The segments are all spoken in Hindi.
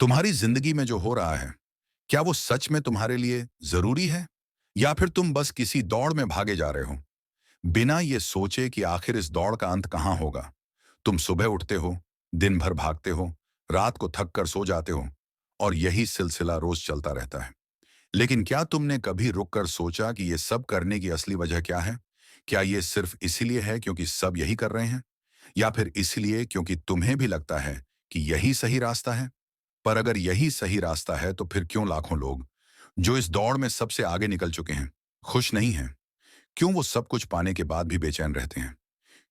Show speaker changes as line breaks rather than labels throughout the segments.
तुम्हारी जिंदगी में जो हो रहा है, क्या वो सच में तुम्हारे लिए जरूरी है? या फिर तुम बस किसी दौड़ में भागे जा रहे हो, बिना ये सोचे कि आखिर इस दौड़ का अंत कहाँ होगा? तुम सुबह उठते हो, दिन भर भागते हो, रात को थक कर सो जाते हो, और यही सिलसिला रोज चलता रहता है। लेकिन क्या तुमने कभी रुक कर सोचा कि ये सब करने की असली वजह क्या है? क्या ये सिर्फ इसीलिए है क्योंकि सब यही कर रहे हैं? या फिर इसलिए क्योंकि तुम्हें भी लगता है कि यही सही रास्ता है? पर अगर यही सही रास्ता है तो फिर क्यों लाखों लोग जो इस दौड़ में सबसे आगे निकल चुके हैं खुश नहीं हैं? क्यों वो सब कुछ पाने के बाद भी बेचैन रहते हैं?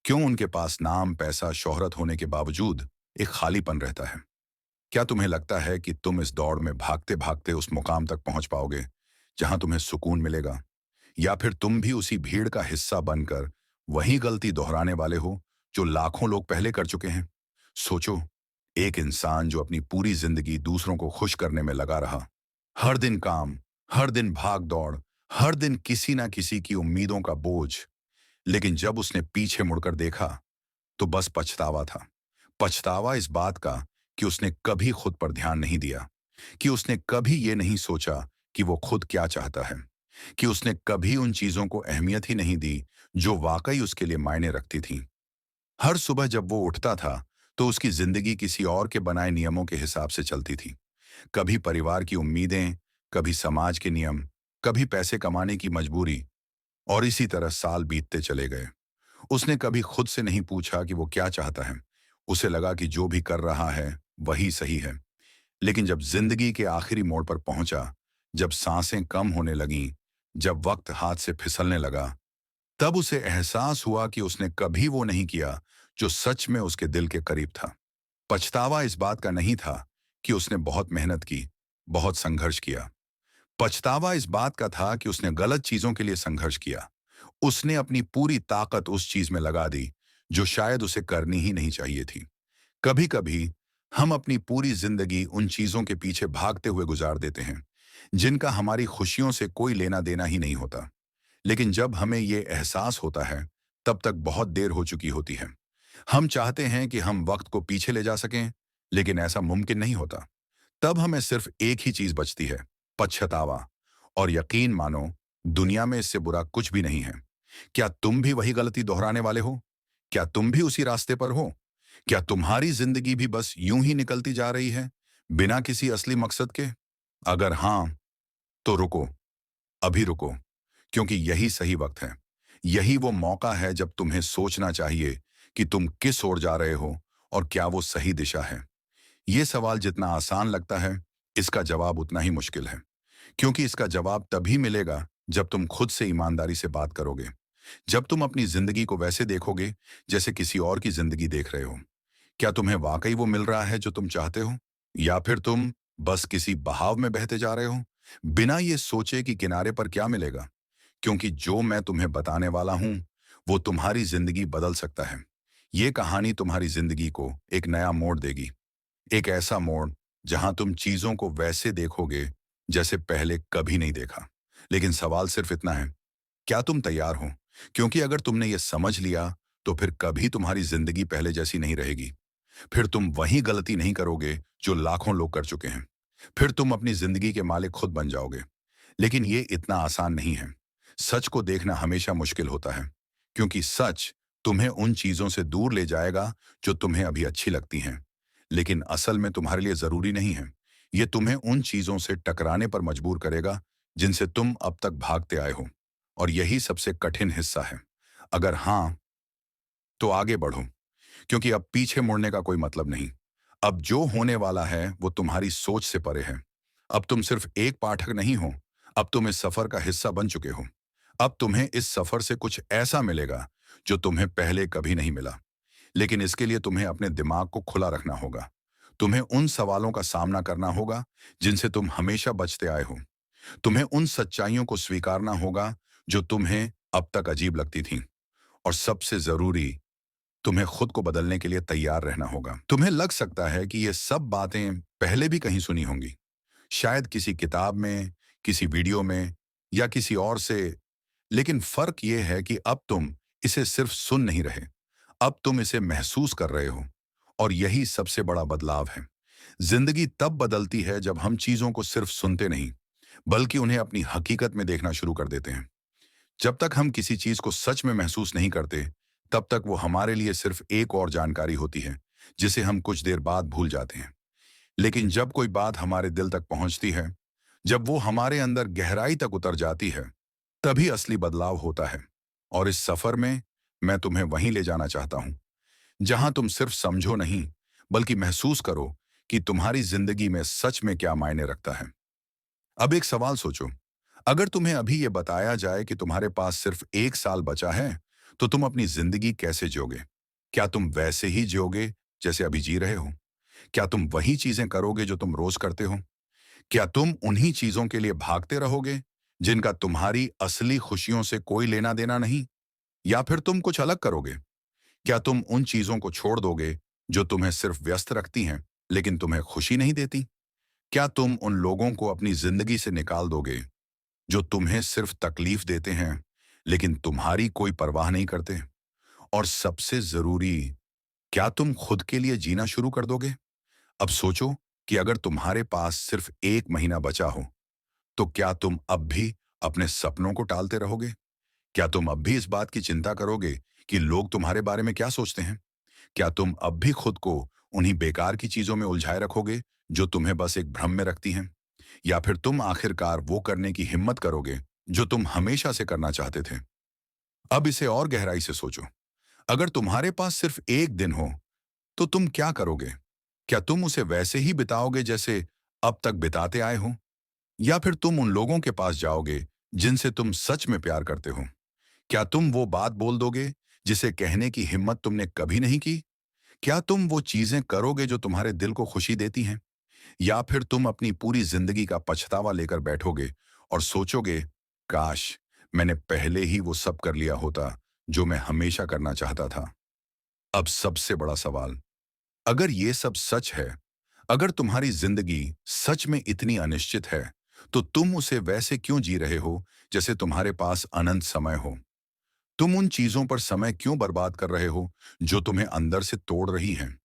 क्यों उनके पास नाम, पैसा, शोहरत होने के बावजूद एक खालीपन रहता है? क्या तुम्हें लगता है कि तुम इस दौड़ में भागते भागते उस मुकाम तक पहुंच पाओगे जहां तुम्हें सुकून मिलेगा? या फिर तुम भी उसी भीड़ का हिस्सा बनकर वही गलती दोहराने वाले हो जो लाखों लोग पहले कर चुके हैं? सोचो, एक इंसान जो अपनी पूरी जिंदगी दूसरों को खुश करने में लगा रहा, हर दिन काम, हर दिन भाग दौड़, हर दिन किसी ना किसी की उम्मीदों का बोझ, लेकिन जब उसने पीछे मुड़कर देखा तो बस पछतावा था। पछतावा इस बात का कि उसने कभी खुद पर ध्यान नहीं दिया, कि उसने कभी ये नहीं सोचा कि वो खुद क्या चाहता है, कि उसने कभी उन चीजों को अहमियत ही नहीं दी जो वाकई उसके लिए मायने रखती थीं। हर सुबह जब वो उठता था तो उसकी जिंदगी किसी और के बनाए नियमों के हिसाब से चलती थी। कभी परिवार की उम्मीदें, कभी समाज के नियम, कभी पैसे कमाने की मजबूरी, और इसी तरह साल बीतते चले गए। उसने कभी खुद से नहीं पूछा कि वो क्या चाहता है। उसे लगा कि जो भी कर रहा है वही सही है। लेकिन जब जिंदगी के आखिरी मोड़ पर पहुंचा, जब सांसें कम होने लगीं, जब वक्त हाथ से फिसलने लगा, तब उसे एहसास हुआ कि उसने कभी वो नहीं किया जो सच में उसके दिल के करीब था। पछतावा इस बात का नहीं था कि उसने बहुत मेहनत की, बहुत संघर्ष किया। पछतावा इस बात का था कि उसने गलत चीजों के लिए संघर्ष किया। उसने अपनी पूरी ताकत उस चीज में लगा दी जो शायद उसे करनी ही नहीं चाहिए थी। कभी कभी हम अपनी पूरी जिंदगी उन चीजों के पीछे भागते हुए गुजार देते हैं जिनका हमारी खुशियों से कोई लेना देना ही नहीं होता। लेकिन जब हमें ये एहसास होता है, तब तक बहुत देर हो चुकी होती है। हम चाहते हैं कि हम वक्त को पीछे ले जा सकें, लेकिन ऐसा मुमकिन नहीं होता। तब हमें सिर्फ एक ही चीज बचती है, पछतावा। और यकीन मानो, दुनिया में इससे बुरा कुछ भी नहीं है। क्या तुम भी वही गलती दोहराने वाले हो? क्या तुम भी उसी रास्ते पर हो? क्या तुम्हारी जिंदगी भी बस यूं ही निकलती जा रही है, बिना किसी असली मकसद के? अगर हां, तो रुको, अभी रुको, क्योंकि यही सही वक्त है। यही वो मौका है जब तुम्हें सोचना चाहिए कि तुम किस ओर जा रहे हो और क्या वो सही दिशा है। ये सवाल जितना आसान लगता है, इसका जवाब उतना ही मुश्किल है। क्योंकि इसका जवाब तभी मिलेगा जब तुम खुद से ईमानदारी से बात करोगे। जब तुम अपनी जिंदगी को वैसे देखोगे जैसे किसी और की जिंदगी देख रहे हो। क्या तुम्हें वाकई वो मिल रहा है जो तुम चाहते हो? या फिर तुम बस किसी बहाव में बहते जा रहे हो, बिना ये सोचे कि किनारे पर क्या मिलेगा? क्योंकि जो मैं तुम्हें बताने वाला हूं, वो तुम्हारी जिंदगी बदल सकता है। ये कहानी तुम्हारी जिंदगी को एक नया मोड़ देगी। एक ऐसा मोड़ जहां तुम चीजों को वैसे देखोगे जैसे पहले कभी नहीं देखा। लेकिन सवाल सिर्फ इतना है, क्या तुम तैयार हो? क्योंकि अगर तुमने ये समझ लिया, तो फिर कभी तुम्हारी जिंदगी पहले जैसी नहीं रहेगी। फिर तुम वही गलती नहीं करोगे जो लाखों लोग कर चुके हैं। फिर तुम अपनी जिंदगी के मालिक खुद बन जाओगे। लेकिन ये इतना आसान नहीं है। सच को देखना हमेशा मुश्किल होता है, क्योंकि सच तुम्हें उन चीजों से दूर ले जाएगा जो तुम्हें अभी अच्छी लगती हैं, लेकिन असल में तुम्हारे लिए जरूरी नहीं है। ये तुम्हें उन चीजों से टकराने पर मजबूर करेगा जिनसे तुम अब तक भागते आए हो। और यही सबसे कठिन हिस्सा है। अगर हाँ, तो आगे बढ़ो, क्योंकि अब पीछे मुड़ने का कोई मतलब नहीं। अब जो होने वाला है वो तुम्हारी सोच से परे है। अब तुम सिर्फ एक पाठक नहीं हो, अब तुम इस सफर का हिस्सा बन चुके हो। अब तुम्हें इस सफर से कुछ ऐसा मिलेगा जो तुम्हें पहले कभी नहीं मिला। लेकिन इसके लिए तुम्हें अपने दिमाग को खुला रखना होगा। तुम्हें उन सवालों का सामना करना होगा जिनसे तुम हमेशा बचते आए हो। तुम्हें उन सच्चाइयों को स्वीकारना होगा जो तुम्हें अब तक अजीब लगती थीं। और सबसे जरूरी, तुम्हें खुद को बदलने के लिए तैयार रहना होगा। तुम्हें लग सकता है कि ये सब बातें पहले भी कहीं सुनी होंगी, शायद किसी किताब में, किसी वीडियो में, या किसी और से। लेकिन फर्क ये है कि अब तुम इसे सिर्फ सुन नहीं रहे, अब तुम इसे महसूस कर रहे हो। और यही सबसे बड़ा बदलाव है। जिंदगी तब बदलती है जब हम चीजों को सिर्फ सुनते नहीं, बल्कि उन्हें अपनी हकीकत में देखना शुरू कर देते हैं। जब तक हम किसी चीज को सच में महसूस नहीं करते, तब तक वो हमारे लिए सिर्फ एक और जानकारी होती है, जिसे हम कुछ देर बाद भूल जाते हैं। लेकिन जब कोई बात हमारे दिल तक पहुंचती है, जब वो हमारे अंदर गहराई तक उतर जाती है, तभी असली बदलाव होता है। और इस सफर में मैं तुम्हें वहीं ले जाना चाहता हूं, जहां तुम सिर्फ समझो नहीं, बल्कि महसूस करो कि तुम्हारी जिंदगी में सच में क्या मायने रखता है। अब एक सवाल सोचो, अगर तुम्हें अभी ये बताया जाए कि तुम्हारे पास सिर्फ 1 साल बचा है, तो तुम अपनी जिंदगी कैसे जियोगे? क्या तुम वैसे ही जियोगे जैसे अभी जी रहे हो? क्या तुम वही चीजें करोगे जो तुम रोज करते हो? क्या तुम उन्हीं चीजों के लिए भागते रहोगे जिनका तुम्हारी असली खुशियों से कोई लेना देना नहीं? या फिर तुम कुछ अलग करोगे? क्या तुम उन चीजों को छोड़ दोगे जो तुम्हें सिर्फ व्यस्त रखती हैं, लेकिन तुम्हें खुशी नहीं देती? क्या तुम उन लोगों को अपनी जिंदगी से निकाल दोगे जो तुम्हें सिर्फ तकलीफ देते हैं, लेकिन तुम्हारी कोई परवाह नहीं करते? और सबसे जरूरी, क्या तुम खुद के लिए जीना शुरू कर दोगे? अब सोचो कि अगर तुम्हारे पास सिर्फ 1 महीना बचा हो, तो क्या तुम अब भी अपने सपनों को टालते रहोगे? क्या तुम अब भी इस बात की चिंता करोगे कि लोग तुम्हारे बारे में क्या सोचते हैं? क्या तुम अब भी खुद को उन्हीं बेकार की चीजों में उलझाए रखोगे जो तुम्हें बस एक भ्रम में रखती हैं? या फिर तुम आखिरकार वो करने की हिम्मत करोगे जो तुम हमेशा से करना चाहते थे? अब इसे और गहराई से सोचो। अगर तुम्हारे पास सिर्फ 1 दिन हो, तो तुम क्या करोगे? क्या तुम उसे वैसे ही बिताओगे जैसे अब तक बिताते आए हो? या फिर तुम उन लोगों के पास जाओगे जिनसे तुम सच में प्यार करते हो? क्या तुम वो बात बोल दोगे जिसे कहने की हिम्मत तुमने कभी नहीं की? क्या तुम वो चीजें करोगे जो तुम्हारे दिल को खुशी देती हैं? या फिर तुम अपनी पूरी जिंदगी का पछतावा लेकर बैठोगे और सोचोगे, काश मैंने पहले ही वो सब कर लिया होता जो मैं हमेशा करना चाहता था? अब सबसे बड़ा सवाल, अगर ये सब सच है, अगर तुम्हारी जिंदगी सच में इतनी अनिश्चित है, तो तुम उसे वैसे क्यों जी रहे हो जैसे तुम्हारे पास अनंत समय हो? तुम उन चीजों पर समय क्यों बर्बाद कर रहे हो जो तुम्हें अंदर से तोड़ रही हैं?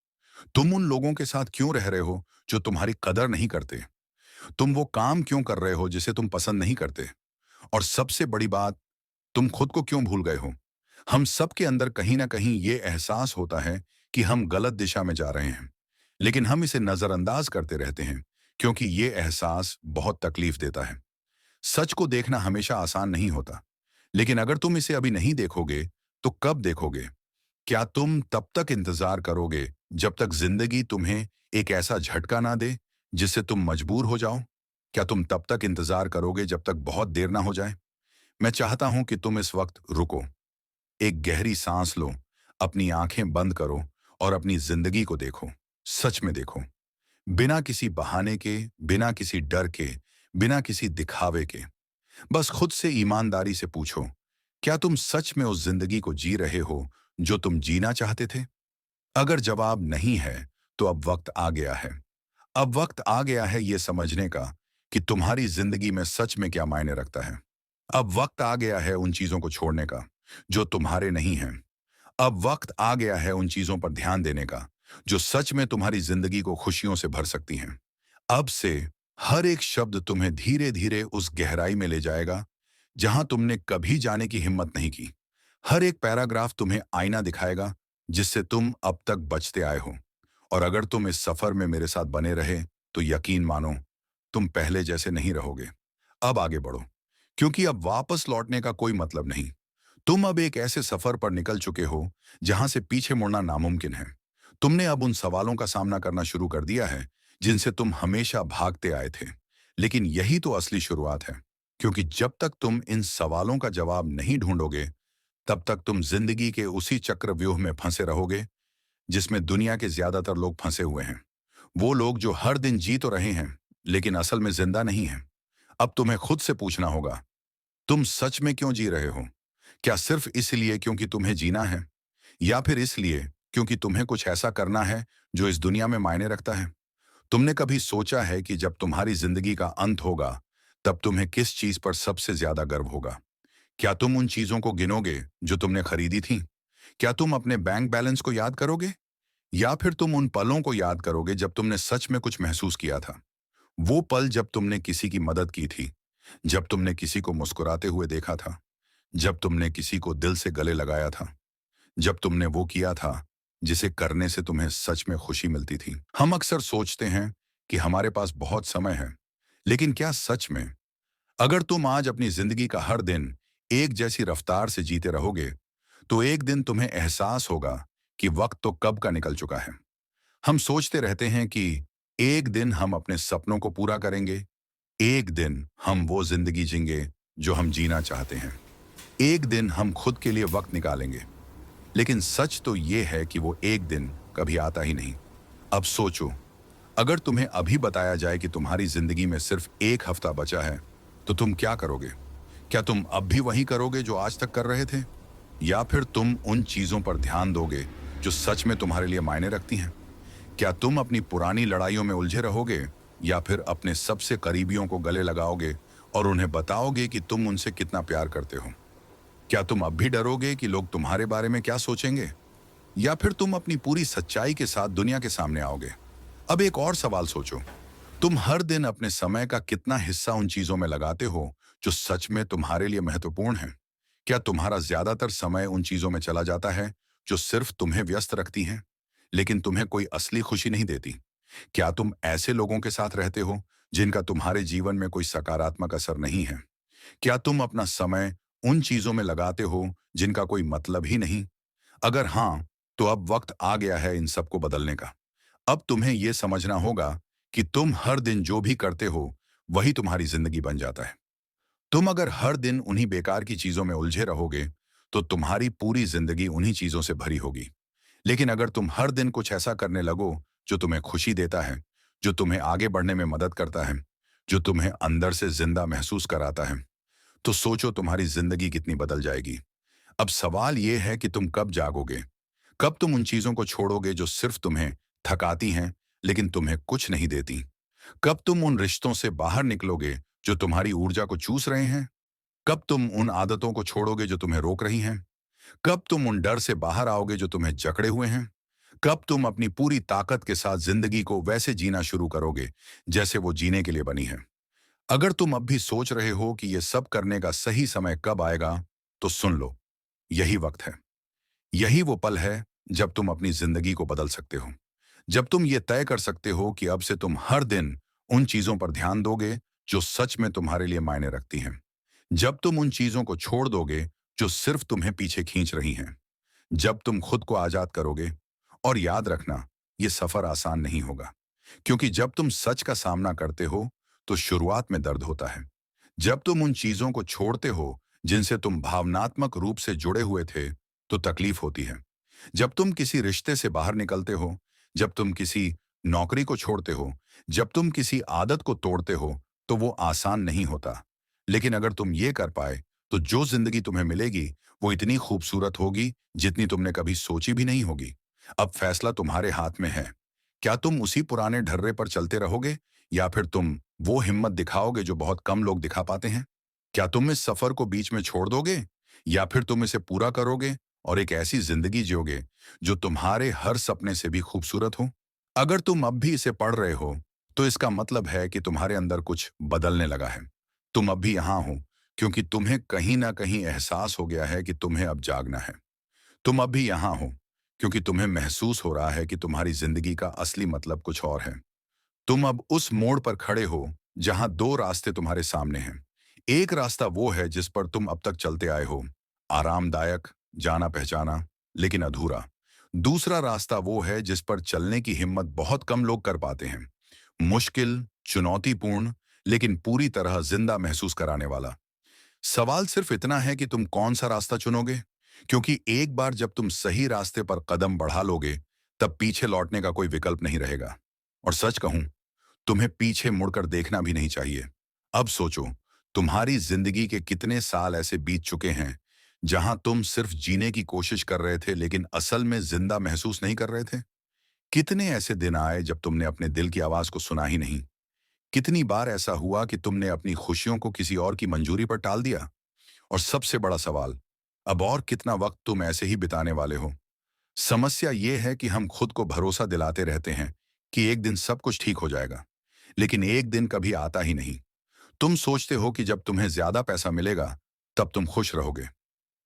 तुम उन लोगों के साथ क्यों रह रहे हो जो तुम्हारी कदर नहीं करते? तुम वो काम क्यों कर रहे हो जिसे तुम पसंद नहीं करते? और सबसे बड़ी बात, तुम खुद को क्यों भूल गए हो? हम सबके अंदर कहीं ना कहीं ये एहसास होता है कि हम गलत दिशा में जा रहे हैं, लेकिन हम इसे नजरअंदाज करते रहते हैं, क्योंकि ये एहसास बहुत तकलीफ देता है। सच को देखना हमेशा आसान नहीं होता, लेकिन अगर तुम इसे अभी नहीं देखोगे, तो कब देखोगे? क्या तुम तब तक इंतजार करोगे जब तक जिंदगी तुम्हें एक ऐसा झटका ना दे जिससे तुम मजबूर हो जाओ? क्या तुम तब तक इंतजार करोगे जब तक बहुत देर ना हो जाए? मैं चाहता हूं कि तुम इस वक्त रुको, एक गहरी सांस लो, अपनी आंखें बंद करो और अपनी जिंदगी को देखो, सच में देखो। बिना किसी बहाने के, बिना किसी डर के, बिना किसी दिखावे के। बस खुद से ईमानदारी से पूछो, क्या तुम सच में उस जिंदगी को जी रहे हो जो तुम जीना चाहते थे? अगर जवाब नहीं है, तो अब वक्त आ गया है। अब वक्त आ गया है ये समझने का कि तुम्हारी जिंदगी में सच में क्या मायने रखता है। अब वक्त आ गया है उन चीजों को छोड़ने का जो तुम्हारे नहीं हैं। अब वक्त आ गया है उन चीजों पर ध्यान देने का जो सच में तुम्हारी जिंदगी को खुशियों से भर सकती हैं। अब से हर एक शब्द तुम्हें धीरे धीरे उस गहराई में ले जाएगा जहां तुमने कभी जाने की हिम्मत नहीं की। हर एक पैराग्राफ तुम्हें आईना दिखाएगा जिससे तुम अब तक बचते आए हो। और अगर तुम इस सफर में मेरे साथ बने रहे, तो यकीन मानो, तुम पहले जैसे नहीं रहोगे। अब आगे बढ़ो, क्योंकि अब वापस लौटने का कोई मतलब नहीं। तुम अब एक ऐसे सफर पर निकल चुके हो जहां से पीछे मुड़ना नामुमकिन है। तुमने अब उन सवालों का सामना करना शुरू कर दिया है जिनसे तुम हमेशा भागते आए थे। लेकिन यही तो असली शुरुआत है, क्योंकि जब तक तुम इन सवालों का जवाब नहीं ढूंढोगे, तब तक तुम जिंदगी के उसी चक्रव्यूह में फंसे रहोगे जिसमें दुनिया के ज्यादातर लोग फंसे हुए हैं। वो लोग जो हर दिन जी तो रहे हैं, लेकिन असल में जिंदा नहीं हैं। अब तुम्हें खुद से पूछना होगा, तुम सच में क्यों जी रहे हो? क्या सिर्फ इसलिए क्योंकि तुम्हें जीना है, या फिर इसलिए क्योंकि तुम्हें कुछ ऐसा करना है जो इस दुनिया में मायने रखता है? तुमने कभी सोचा है कि जब तुम्हारी जिंदगी का अंत होगा, तब तुम्हें किस चीज पर सबसे ज्यादा गर्व होगा? क्या तुम उन चीजों को गिनोगे जो तुमने खरीदी थी? क्या तुम अपने बैंक बैलेंस को याद करोगे? या फिर तुम उन पलों को याद करोगे जब तुमने सच में कुछ महसूस किया था। वो पल जब तुमने किसी की मदद की थी, जब तुमने किसी को मुस्कुराते हुए देखा था, जब तुमने किसी को दिल से गले लगाया था, जब तुमने वो किया था जिसे करने से तुम्हें सच में खुशी मिलती थी। हम अक्सर सोचते हैं कि हमारे पास बहुत समय है, लेकिन क्या सच में अगर तुम आज अपनी जिंदगी का हर दिन एक जैसी रफ्तार से जीते रहोगे, तो एक दिन तुम्हें एहसास होगा कि वक्त तो कब का निकल चुका है। हम सोचते रहते हैं कि एक दिन हम अपने सपनों को पूरा करेंगे, एक दिन हम वो जिंदगी जींगे जो हम जीना चाहते हैं, एक दिन हम खुद के लिए वक्त निकालेंगे। लेकिन सच तो ये है कि वो एक दिन कभी आता ही नहीं। अब सोचो, अगर तुम्हें अभी बताया जाए कि तुम्हारी जिंदगी में सिर्फ एक हफ्ता बचा है, तो तुम क्या करोगे? क्या तुम अब भी वही करोगे जो आज तक कर रहे थे? या फिर तुम उन चीजों पर ध्यान दोगे जो सच में तुम्हारे लिए मायने रखती हैं? क्या तुम अपनी पुरानी लड़ाइयों में उलझे रहोगे, या फिर अपने सबसे करीबियों को गले लगाओगे और उन्हें बताओगे कि तुम उनसे कितना प्यार करते हो? क्या तुम अब भी डरोगे कि लोग तुम्हारे बारे में क्या सोचेंगे, या फिर तुम अपनी पूरी सच्चाई के साथ दुनिया के सामने आओगे? अब एक और सवाल सोचो, तुम हर दिन अपने समय का कितना हिस्सा उन चीजों में लगाते हो जो सच में तुम्हारे लिए महत्वपूर्ण है? क्या तुम्हारा ज्यादातर समय उन चीजों में चला जाता है जो सिर्फ तुम्हें व्यस्त रखती हैं, लेकिन तुम्हें कोई असली खुशी नहीं देती? क्या तुम ऐसे लोगों के साथ रहते हो जिनका तुम्हारे जीवन में कोई सकारात्मक असर नहीं है? क्या तुम अपना समय उन चीजों में लगाते हो जिनका कोई मतलब ही नहीं? अगर हाँ, तो अब वक्त आ गया है इन सबको बदलने का। अब तुम्हें यह समझना होगा कि तुम हर दिन जो भी करते हो, वही तुम्हारी जिंदगी बन जाता है। तुम अगर हर दिन उन्हीं बेकार की चीजों में उलझे रहोगे, तो तुम्हारी पूरी जिंदगी उन्हीं चीजों से भरी होगी। लेकिन अगर तुम हर दिन कुछ ऐसा करने लगो जो तुम्हें खुशी देता है, जो तुम्हें आगे बढ़ने में मदद करता है, जो तुम्हें अंदर से जिंदा महसूस कराता है, तो सोचो तुम्हारी जिंदगी कितनी बदल जाएगी। अब सवाल यह है कि तुम कब जागोगे, कब तुम उन चीजों को छोड़ोगे जो सिर्फ तुम्हें थकाती हैं लेकिन तुम्हें कुछ नहीं देती? कब तुम उन रिश्तों से बाहर निकलोगे जो तुम्हारी ऊर्जा को चूस रहे हैं? कब तुम उन आदतों को छोड़ोगे जो तुम्हें रोक रही हैं? कब तुम उन डर से बाहर आओगे जो तुम्हें जकड़े हुए हैं? कब तुम अपनी पूरी ताकत के साथ जिंदगी को वैसे जीना शुरू करोगे जैसे वो जीने के लिए बनी है? अगर तुम अब भी सोच रहे हो कि ये सब करने का सही समय कब आएगा, तो सुन लो, यही वक्त है। यही वो पल है जब तुम अपनी जिंदगी को बदल सकते हो। जब तुम ये तय कर सकते हो कि अब से तुम हर दिन उन चीजों पर ध्यान दोगे जो सच में तुम्हारे लिए मायने रखती हैं। जब तुम उन चीजों को छोड़ दोगे जो सिर्फ तुम्हें पीछे खींच रही हैं। जब तुम खुद को आजाद करोगे। और याद रखना, ये सफर आसान नहीं होगा, क्योंकि जब तुम सच का सामना करते हो, तो शुरुआत में दर्द होता है। जब तुम उन चीजों को छोड़ते हो जिनसे तुम भावनात्मक रूप से जुड़े हुए थे, तो तकलीफ होती है। जब तुम किसी रिश्ते से बाहर निकलते हो, जब तुम किसी नौकरी को छोड़ते हो, जब तुम किसी आदत को तोड़ते हो, तो वो आसान नहीं होता। लेकिन अगर तुम ये कर पाए, तो जो जिंदगी तुम्हें मिलेगी वो इतनी खूबसूरत होगी जितनी तुमने कभी सोची भी नहीं होगी। अब फैसला तुम्हारे हाथ में है। क्या तुम उसी पुराने ढर्रे पर चलते रहोगे, या फिर तुम वो हिम्मत दिखाओगे जो बहुत कम लोग दिखा पाते हैं? क्या तुम इस सफर को बीच में छोड़ दोगे, या फिर तुम इसे पूरा करोगे और एक ऐसी जिंदगी जियोगे जो तुम्हारे हर सपने से भी खूबसूरत हो? अगर तुम अब भी इसे पढ़ रहे हो, तो इसका मतलब है कि तुम्हारे अंदर कुछ बदलने लगा है। तुम अब भी यहाँ हो क्योंकि तुम्हें कहीं ना कहीं एहसास हो गया है कि तुम्हें अब जागना है। तुम अब भी यहाँ हो क्योंकि तुम्हें महसूस हो रहा है कि तुम्हारी जिंदगी का असली मतलब कुछ और है। तुम अब उस मोड़ पर खड़े हो जहां दो रास्ते तुम्हारे सामने हैं। एक रास्ता वो है जिस पर तुम अब तक चलते आए हो, आरामदायक, जाना पहचाना, लेकिन अधूरा। दूसरा रास्ता वो है जिस पर चलने की हिम्मत बहुत कम लोग कर पाते हैं। मुश्किल, चुनौतीपूर्ण, लेकिन पूरी तरह जिंदा महसूस कराने वाला। सवाल सिर्फ इतना है कि तुम कौन सा रास्ता चुनोगे, क्योंकि एक बार जब तुम सही रास्ते पर कदम बढ़ा लोगे, तब पीछे लौटने का कोई विकल्प नहीं रहेगा। और सच कहूं, तुम्हें पीछे मुड़कर देखना भी नहीं चाहिए। अब सोचो, तुम्हारी जिंदगी के कितने साल ऐसे बीत चुके हैं जहां तुम सिर्फ जीने की कोशिश कर रहे थे लेकिन असल में जिंदा महसूस नहीं कर रहे थे? कितने ऐसे दिन आए जब तुमने अपने दिल की आवाज को सुना ही नहीं? कितनी बार ऐसा हुआ कि तुमने अपनी खुशियों को किसी और की मंजूरी पर टाल दिया? और सबसे बड़ा सवाल, अब और कितना वक्त तुम ऐसे ही बिताने वाले हो? समस्या ये है कि हम खुद को भरोसा दिलाते रहते हैं कि एक दिन सब कुछ ठीक हो जाएगा, लेकिन एक दिन कभी आता ही नहीं। तुम सोचते हो कि जब तुम्हें ज्यादा पैसा मिलेगा तब तुम खुश रहोगे,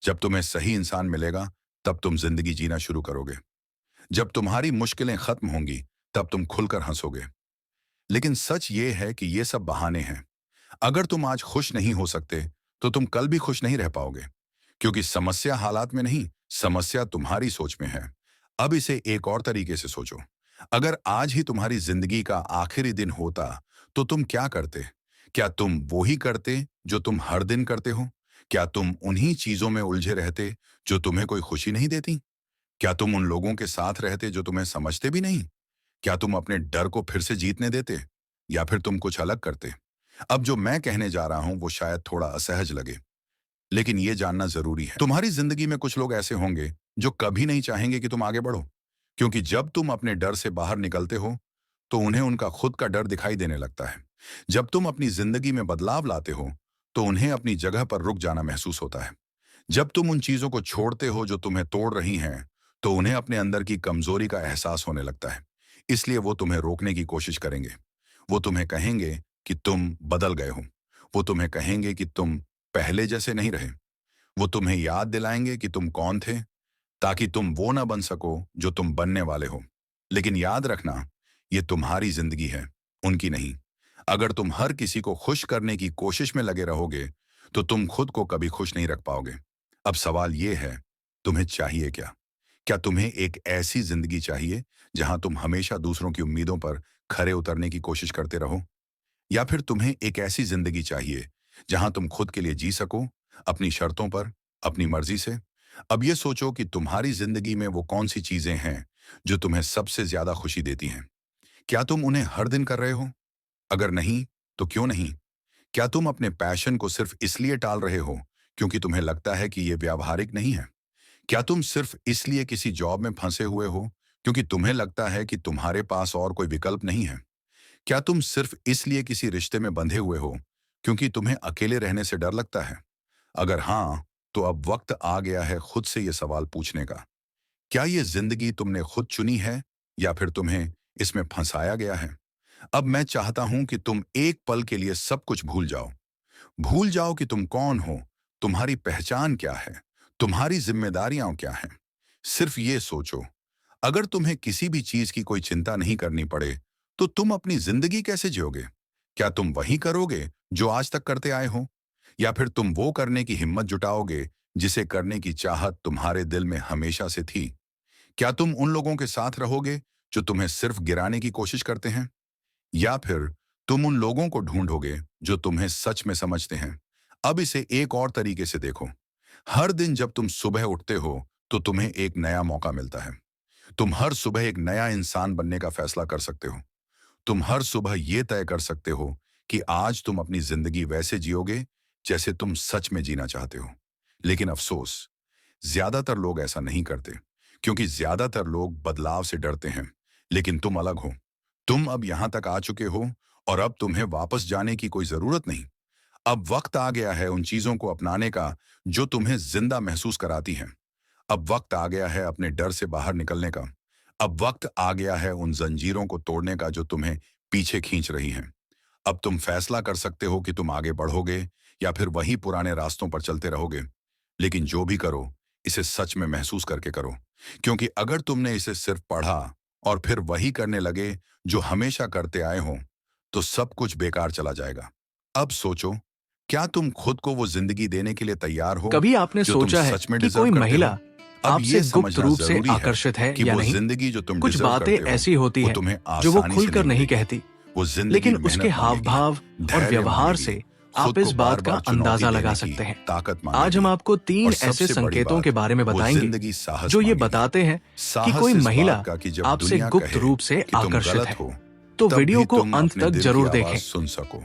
जब तुम्हें सही इंसान मिलेगा तब तुम जिंदगी जीना शुरू करोगे, जब तुम्हारी मुश्किलें खत्म होंगी तब तुम खुलकर हंसोगे। लेकिन सच ये है कि ये सब बहाने हैं। अगर तुम आज खुश नहीं हो सकते तो तुम कल भी खुश नहीं रह पाओगे, क्योंकि समस्या हालात में नहीं, समस्या तुम्हारी सोच में है। अब इसे एक और तरीके से सोचो। अगर आज ही तुम्हारी जिंदगी का आखिरी दिन होता तो तुम क्या करते? क्या तुम वो ही करते जो तुम हर दिन करते हो? क्या तुम उन्हीं चीजों में उलझे रहते जो तुम्हें कोई खुशी नहीं देती? क्या तुम उन लोगों के साथ रहते जो तुम्हें समझते भी नहीं? क्या तुम अपने डर को फिर से जीतने देते, या फिर तुम कुछ अलग करते? अब जो मैं कहने जा रहा हूं वो शायद थोड़ा असहज लगे, लेकिन ये जानना जरूरी है। तुम्हारी जिंदगी में कुछ लोग ऐसे होंगे जो कभी नहीं चाहेंगे कि तुम आगे बढ़ो, क्योंकि जब तुम अपने डर से बाहर निकलते हो तो उन्हें उनका खुद का डर दिखाई देने लगता है। जब तुम अपनी जिंदगी में बदलाव लाते हो तो उन्हें अपनी जगह पर रुक जाना महसूस होता है। जब तुम उन चीजों को छोड़ते हो जो तुम्हें तोड़ रही हैं तो उन्हें अपने अंदर की कमजोरी का एहसास होने लगता है। इसलिए वो तुम्हें रोकने की कोशिश करेंगे। वो तुम्हें कहेंगे कि तुम बदल गए हो। वो तुम्हें कहेंगे कि तुम पहले जैसे नहीं रहे। वो तुम्हें याद दिलाएंगे कि तुम कौन थे, ताकि तुम वो ना बन सको जो तुम बनने वाले हो। लेकिन याद रखना, ये तुम्हारी जिंदगी है, उनकी नहीं। अगर तुम हर किसी को खुश करने की कोशिश में लगे रहोगे तो तुम खुद को कभी खुश नहीं रख पाओगे। अब सवाल ये है, तुम्हें चाहिए क्या? क्या तुम्हें एक ऐसी जिंदगी चाहिए जहां तुम हमेशा दूसरों की उम्मीदों पर खरे उतरने की कोशिश करते रहो, या फिर तुम्हें एक ऐसी जिंदगी चाहिए जहां तुम खुद के लिए जी सको, अपनी शर्तों पर, अपनी मर्जी से? अब ये सोचो कि तुम्हारी जिंदगी में वो कौन सी चीजें हैं जो तुम्हें सबसे ज्यादा खुशी देती हैं। क्या तुम उन्हें हर दिन कर रहे हो? अगर नहीं, तो क्यों नहीं? क्या तुम अपने पैशन को सिर्फ इसलिए टाल रहे हो क्योंकि तुम्हें लगता है कि ये व्यावहारिक नहीं है? क्या तुम सिर्फ इसलिए किसी जॉब में फंसे हुए हो क्योंकि तुम्हें लगता है कि तुम्हारे पास और कोई विकल्प नहीं है? क्या तुम सिर्फ इसलिए किसी रिश्ते में बंधे हुए हो क्योंकि तुम्हें अकेले रहने से डर लगता है? अगर हाँ, तो अब वक्त आ गया है खुद से ये सवाल पूछने का। क्या ये जिंदगी तुमने खुद चुनी है, या फिर तुम्हें इसमें फंसाया गया है? अब मैं चाहता हूं कि तुम एक पल के लिए सब कुछ भूल जाओ। भूल जाओ कि तुम कौन हो, तुम्हारी पहचान क्या है, तुम्हारी जिम्मेदारियां क्या हैं। सिर्फ ये सोचो, अगर तुम्हें किसी भी चीज की कोई चिंता नहीं करनी पड़े तो तुम अपनी जिंदगी कैसे जियोगे? क्या तुम वही करोगे जो आज तक करते आए हो, या फिर तुम वो करने की हिम्मत जुटाओगे जिसे करने की चाहत तुम्हारे दिल में हमेशा से थी? क्या तुम उन लोगों के साथ रहोगे जो तुम्हें सिर्फ गिराने की कोशिश करते हैं, या फिर तुम उन लोगों को ढूंढोगे जो तुम्हें सच में समझते हैं? अब इसे एक और तरीके से देखो। हर दिन जब तुम सुबह उठते हो तो तुम्हें एक नया मौका मिलता है। तुम हर सुबह एक नया इंसान बनने का फैसला कर सकते हो। तुम हर सुबह ये तय कर सकते हो कि आज तुम अपनी जिंदगी वैसे जियोगे जैसे तुम सच में जीना चाहते हो। लेकिन अफसोस, ज्यादातर लोग ऐसा नहीं करते, क्योंकि ज्यादातर लोग बदलाव से डरते हैं। लेकिन तुम अलग हो। तुम अब यहां तक आ चुके हो और अब तुम्हें वापस जाने की कोई जरूरत नहीं। अब वक्त आ गया है उन चीजों को अपनाने का जो तुम्हें जिंदा महसूस कराती हैं। अब वक्त आ गया है अपने डर से बाहर निकलने का। अब वक्त आ गया है उन जंजीरों को तोड़ने का जो तुम्हें पीछे खींच रही हैं। अब तुम फैसला कर सकते हो कि तुम आगे बढ़ोगे या फिर वही पुराने रास्तों पर चलते रहोगे। लेकिन जो भी करो, इसे सच में महसूस करके करो, क्योंकि अगर तुमने इसे सिर्फ पढ़ा और फिर वही करने लगे जो हमेशा करते आए हो, तो सब कुछ बेकार चला जाएगा। अब सोचो, क्या तुम खुद को वो जिंदगी देने के लिए तैयार हो
कभी आपने
जो तुम
सोचा है
सच में
कि
डिजर्व
कोई
करते
महिला
हो? अब
आपसे
ये
गुप्त
समझना
रूप से
जरूरी है
आकर्षित है
कि
या
वो
नहीं?
जिंदगी जो तुम
कुछ
डिजर्व
बातें
करते हो,
ऐसी होती
वो
हैं
तुम्हें
जो वो
आसानी से
खुलकर नहीं
मिलेगी।
कहती,
वो जिंदगी
लेकिन
मेहनत
उसके हाव
मांगेगी,
भाव और
धैर्य
व्यवहार
मांगेगी,
से
खुद
आप इस
को
बात का
बार-बार चुनौती
अंदाजा
देने
लगा
की
सकते हैं।
ताकत
आज
मांगेगी।
हम आपको 3
और
ऐसे
सबसे बड़ी
संकेतों
बात,
के बारे में
वो
बताएंगे
जिंदगी साहस
जो ये
मांगेगी।
बताते हैं कि
साहस
कोई
इस
महिला
बात का कि जब
आपसे
दुनिया
गुप्त
कहे
रूप से
कि तुम
आकर्षित
गलत
है।
हो,
तो
तब
वीडियो
भी
को
तुम
अंत
अपने
तक
दिल की
जरूर
आवाज
देखें।
सुन सको।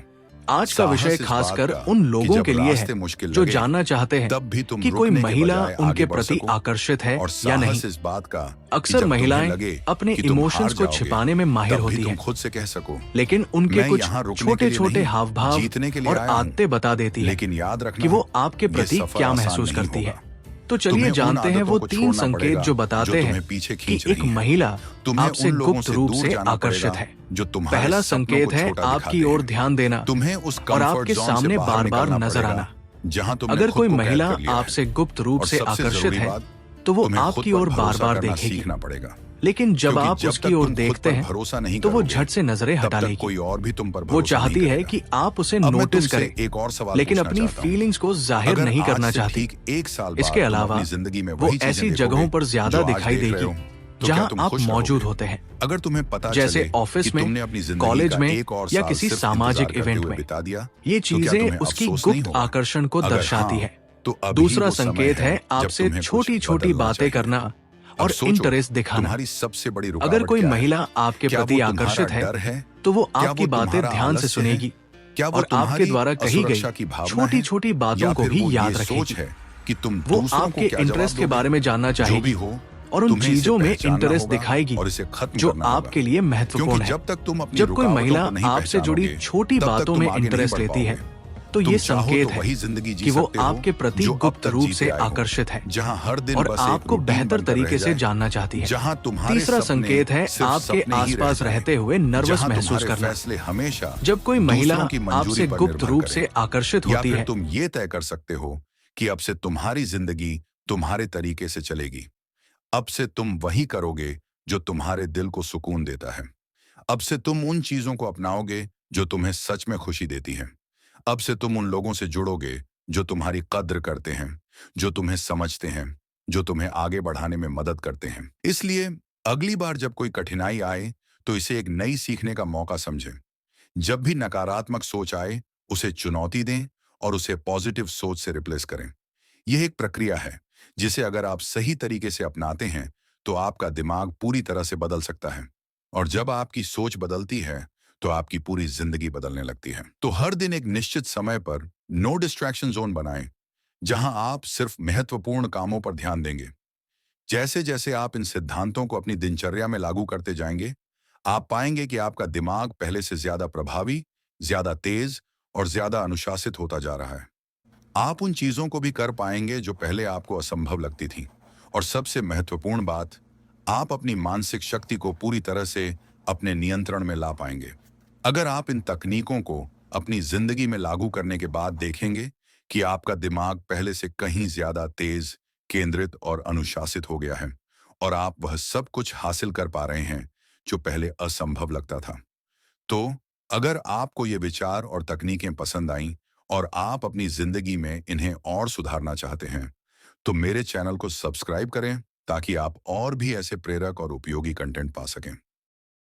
आज का विषय
साहस इस
खासकर
बात का
उन
कि
लोगों
जब
के लिए
रास्ते
है
मुश्किल
जो
लगे,
जानना चाहते हैं
तब भी तुम
कि कोई
रुकने के
महिला
बजाय
उनके
आगे बढ़
प्रति
सको।
आकर्षित है
और
या नहीं।
साहस इस बात का कि
अक्सर
जब तुम्हें
महिलाएं
लगे
अपने
कि तुम हार
इमोशंस को
जाओगे,
छिपाने में माहिर
तब भी
होती
तुम
हैं,
खुद से कह सको,
लेकिन उनके
मैं
कुछ
यहाँ रुकने के
छोटे
लिए
छोटे
नहीं,
हाव भाव
जीतने के लिए
और
आया हूँ।
आदतें बता देती हैं
लेकिन याद रखना,
कि वो आपके
ये
प्रति
सफर
क्या
आसान
महसूस
नहीं
करती है।
होगा।
तो चलिए
तुम्हें उन
जानते हैं
आदतों
वो
को
3
छोड़ना
संकेत
पड़ेगा
जो बताते हैं
तुम्हें पीछे
कि
खींच
एक
रही हैं।
महिला
तुम्हें
आपसे
उन लोगों
गुप्त
से
रूप
दूर
से
जाना
आकर्षित
पड़ेगा
है।
जो तुम्हारे
पहला
सपनों
संकेत
को
है
छोटा
आपकी
दिखाते
ओर
हैं।
ध्यान देना
तुम्हें उस
और
कंफर्ट
आपके
जोन से
सामने
बाहर
बार बार
निकलना
नजर
पड़ेगा,
आना।
जहां तुमने
अगर
खुद
कोई
को कैद
महिला
कर लिया है।
आपसे गुप्त रूप
और
से
सबसे
आकर्षित
जरूरी
है
बात,
तो वो
तुम्हें खुद
आपकी
पर
ओर बार
भरोसा
बार
करना
देखेगी।
सीखना पड़ेगा।
लेकिन जब
क्योंकि
आप
जब
उसकी
तक
ओर
तुम खुद
देखते
पर
हैं
भरोसा नहीं
तो वो
करोगे,
झट से नजरें
तब
हटा
तक
लेगी।
कोई और भी तुम पर
वो
भरोसा नहीं
चाहती है
करेगा।
कि आप उसे
अब मैं
नोटिस
तुमसे
करें,
एक और सवाल
लेकिन
पूछना
अपनी
चाहता हूं।
फीलिंग्स को जाहिर
अगर
नहीं
आज
करना
से
चाहती।
ठीक 1 साल
इसके
बाद तुम
अलावा
अपनी जिंदगी में
वो
वही चीजें
ऐसी
देखोगे
जगहों पर ज्यादा
जो आज
दिखाई
देख रहे
देगी
हो, तो क्या
जहां
तुम
आप
खुश
मौजूद
रहोगे?
होते हैं,
अगर तुम्हें पता
जैसे
चले कि
ऑफिस में,
तुमने अपनी जिंदगी
कॉलेज
का
में
एक और
या
साल
किसी
सिर्फ
सामाजिक
इंतजार करते
इवेंट
हुए
में,
बिता दिया,
ये
तो क्या
चीजें
तुम्हें
उसकी
अफसोस नहीं
गुप्त
होगा?
आकर्षण को
अगर
दर्शाती
हाँ,
है।
तो अभी
दूसरा
वो समय
संकेत है
जब
आपसे
तुम्हें कुछ
छोटी छोटी
बदलना
बातें
चाहिए।
करना
अब
और
सोचो,
इंटरेस्ट दिखाना।
तुम्हारी सबसे बड़ी
अगर
रुकावट
कोई
क्या है?
महिला आपके
क्या
प्रति
वो तुम्हारा
आकर्षित है
डर है?
तो वो
क्या
आपकी
वो
बातें
तुम्हारा
ध्यान से
आलस्य है?
सुनेगी
क्या वो
और आपके
तुम्हारी
द्वारा कही गई
असुरक्षा की भावना
छोटी
है?
छोटी
या
बातों को
फिर
भी
वो
याद
ये सोच
रखेगी।
है कि तुम
वो
दूसरों को
आपके
क्या
इंटरेस्ट
जवाब
के
दोगे?
बारे में जानना
जो भी
चाहेगी
हो,
और उन
तुम्हें इसे
चीजों में
पहचानना
इंटरेस्ट
होगा
दिखाएगी
और इसे खत्म
जो
करना होगा।
आपके लिए महत्वपूर्ण
क्योंकि
है।
जब तक तुम अपनी
जब कोई
रुकावटों
महिला
को नहीं
आपसे जुड़ी
पहचानोगे,
छोटी
तब तक
बातों
तुम
में
आगे नहीं
इंटरेस्ट
बढ़
लेती है
पाओगे।
तो
तुम
ये
चाहो
संकेत
तो
है
वही जिंदगी जी
कि वो
सकते हो
आपके प्रति
जो अब
गुप्त
तक
रूप
जीते
से
आए हो,
आकर्षित है
जहां हर दिन
और
बस एक
आपको
रूटीन
बेहतर
बनकर रह
तरीके से
जाए,
जानना चाहती है।
जहां तुम्हारे
तीसरा
सपने
संकेत है
सिर्फ
आपके
सपने ही रह
आसपास
जाएं,
रहते हुए नर्वस
जहां
महसूस
तुम्हारे
करना।
फैसले हमेशा
जब कोई महिला
दूसरों की मंजूरी
आपसे
पर
गुप्त
निर्भर
रूप
करे,
से आकर्षित
या
होती
फिर
है
तुम ये तय कर सकते हो कि अब से तुम्हारी जिंदगी तुम्हारे तरीके से चलेगी। अब से तुम वही करोगे जो तुम्हारे दिल को सुकून देता है। अब से तुम उन चीजों को अपनाओगे जो तुम्हें सच में खुशी देती हैं। अब से तुम उन लोगों से जुड़ोगे जो तुम्हारी कद्र करते हैं, जो तुम्हें समझते हैं, जो तुम्हें आगे बढ़ाने में मदद करते हैं। इसलिए अगली बार जब कोई कठिनाई आए तो इसे एक नई सीखने का मौका समझें। जब भी नकारात्मक सोच आए, उसे चुनौती दें और उसे पॉजिटिव सोच से रिप्लेस करें। यह एक प्रक्रिया है जिसे अगर आप सही तरीके से अपनाते हैं तो आपका दिमाग पूरी तरह से बदल सकता है। और जब आपकी सोच बदलती है तो आपकी पूरी जिंदगी बदलने लगती है। तो हर दिन एक निश्चित समय पर नो डिस्ट्रैक्शन जोन बनाएं, जहां आप सिर्फ महत्वपूर्ण कामों पर ध्यान देंगे। जैसे जैसे आप इन सिद्धांतों को अपनी दिनचर्या में लागू करते जाएंगे, आप पाएंगे कि आपका दिमाग पहले से ज्यादा प्रभावी, ज्यादा तेज और ज्यादा अनुशासित होता जा रहा है। आप उन चीजों को भी कर पाएंगे जो पहले आपको असंभव लगती थी। और सबसे महत्वपूर्ण बात, आप अपनी मानसिक शक्ति को पूरी तरह से अपने नियंत्रण में ला पाएंगे। अगर आप इन तकनीकों को अपनी जिंदगी में लागू करने के बाद देखेंगे कि आपका दिमाग पहले से कहीं ज्यादा तेज, केंद्रित और अनुशासित हो गया है और आप वह सब कुछ हासिल कर पा रहे हैं जो पहले असंभव लगता था। तो अगर आपको ये विचार और तकनीकें पसंद आईं और आप अपनी जिंदगी में इन्हें और सुधारना चाहते हैं, तो मेरे चैनल को सब्सक्राइब करें ताकि आप और भी ऐसे प्रेरक और उपयोगी कंटेंट पा सकें।